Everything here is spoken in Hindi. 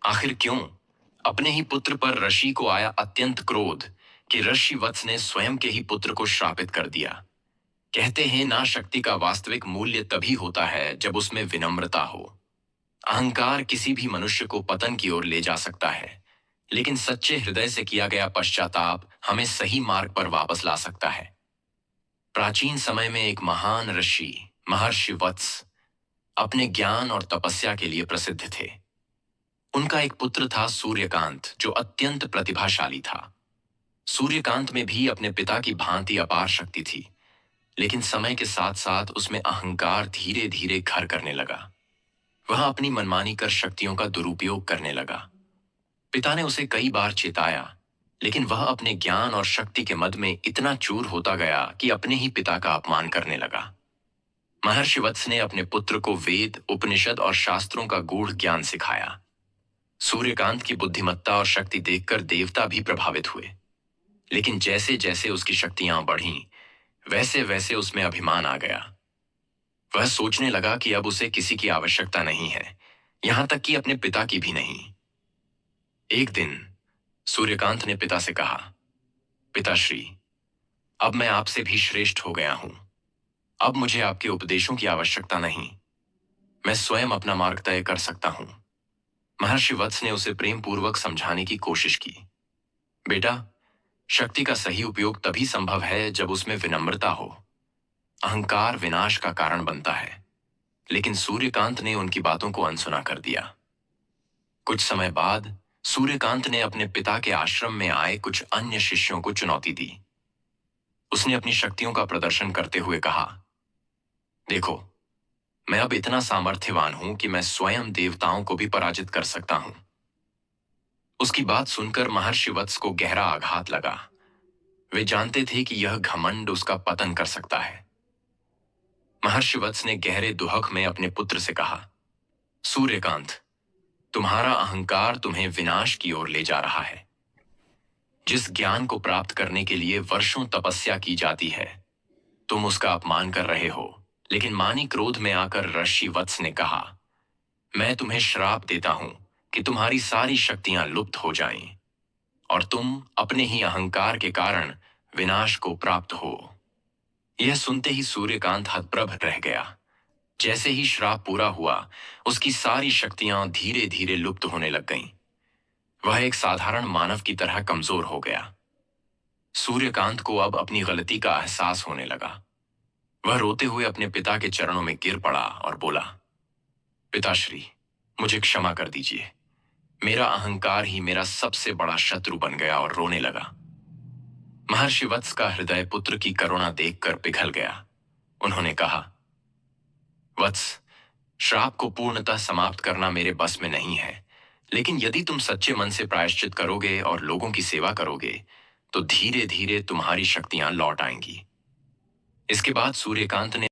आखिर क्यों? अपने ही पुत्र पर ऋषि को आया अत्यंत क्रोध कि ऋषि वत्स ने स्वयं के ही पुत्र को श्रापित कर दिया। कहते हैं ना, शक्ति का वास्तविक मूल्य तभी होता है जब उसमें विनम्रता हो। अहंकार किसी भी मनुष्य को पतन की ओर ले जा सकता है, लेकिन सच्चे हृदय से किया गया पश्चाताप हमें सही मार्ग पर वापस ला सकता है। प्राचीन समय में एक महान ऋषि महर्षि वत्स अपने ज्ञान और तपस्या के लिए प्रसिद्ध थे। उनका एक पुत्र था सूर्यकांत, जो अत्यंत प्रतिभाशाली था। सूर्यकांत में भी अपने पिता की भांति अपार शक्ति थी, लेकिन समय के साथ साथ उसमें अहंकार धीरे धीरे घर करने लगा। वह अपनी मनमानी कर शक्तियों का दुरुपयोग करने लगा। पिता ने उसे कई बार चेताया, लेकिन वह अपने ज्ञान और शक्ति के मद में इतना चूर होता गया कि अपने ही पिता का अपमान करने लगा। महर्षि वत्स ने अपने पुत्र को वेद, उपनिषद और शास्त्रों का गूढ़ ज्ञान सिखाया। सूर्यकांत की बुद्धिमत्ता और शक्ति देखकर देवता भी प्रभावित हुए, लेकिन जैसे जैसे उसकी शक्तियां बढ़ीं, वैसे वैसे उसमें अभिमान आ गया। वह सोचने लगा कि अब उसे किसी की आवश्यकता नहीं है, यहां तक कि अपने पिता की भी नहीं। एक दिन सूर्यकांत ने पिता से कहा, पिताश्री, अब मैं आपसे भी श्रेष्ठ हो गया हूं। अब मुझे आपके उपदेशों की आवश्यकता नहीं, मैं स्वयं अपना मार्ग तय कर सकता हूं। महर्षि वत्स ने उसे प्रेम पूर्वक समझाने की कोशिश की। बेटा, शक्ति का सही उपयोग तभी संभव है जब उसमें विनम्रता हो। अहंकार विनाश का कारण बनता है। लेकिन सूर्यकांत ने उनकी बातों को अनसुना कर दिया। कुछ समय बाद सूर्यकांत ने अपने पिता के आश्रम में आए कुछ अन्य शिष्यों को चुनौती दी। उसने अपनी शक्तियों का प्रदर्शन करते हुए कहा, देखो, मैं अब इतना सामर्थ्यवान हूं कि मैं स्वयं देवताओं को भी पराजित कर सकता हूं। उसकी बात सुनकर महर्षि वत्स को गहरा आघात लगा। वे जानते थे कि यह घमंड उसका पतन कर सकता है। महर्षि वत्स ने गहरे दुहक में अपने पुत्र से कहा, सूर्यकांत, तुम्हारा अहंकार तुम्हें विनाश की ओर ले जा रहा है। जिस ज्ञान को प्राप्त करने के लिए वर्षों तपस्या की जाती है, तुम उसका अपमान कर रहे हो। लेकिन मानी क्रोध में आकर ऋषि वत्स ने कहा, मैं तुम्हें श्राप देता हूं कि तुम्हारी सारी शक्तियां लुप्त हो जाएं और तुम अपने ही अहंकार के कारण विनाश को प्राप्त हो। यह सुनते ही सूर्यकांत हतप्रभ रह गया। जैसे ही श्राप पूरा हुआ, उसकी सारी शक्तियां धीरे धीरे लुप्त होने लग गईं। वह एक साधारण मानव की तरह कमजोर हो गया। सूर्यकांत को अब अपनी गलती का एहसास होने लगा। वह रोते हुए अपने पिता के चरणों में गिर पड़ा और बोला, पिताश्री, मुझे क्षमा कर दीजिए। मेरा अहंकार ही मेरा सबसे बड़ा शत्रु बन गया। और रोने लगा। महर्षि वत्स का हृदय पुत्र की करुणा देखकर पिघल गया। उन्होंने कहा, वत्स, श्राप को पूर्णतः समाप्त करना मेरे बस में नहीं है, लेकिन यदि तुम सच्चे मन से प्रायश्चित करोगे और लोगों की सेवा करोगे, तो धीरे धीरे तुम्हारी शक्तियां लौट आएंगी। इसके बाद सूर्यकांत ने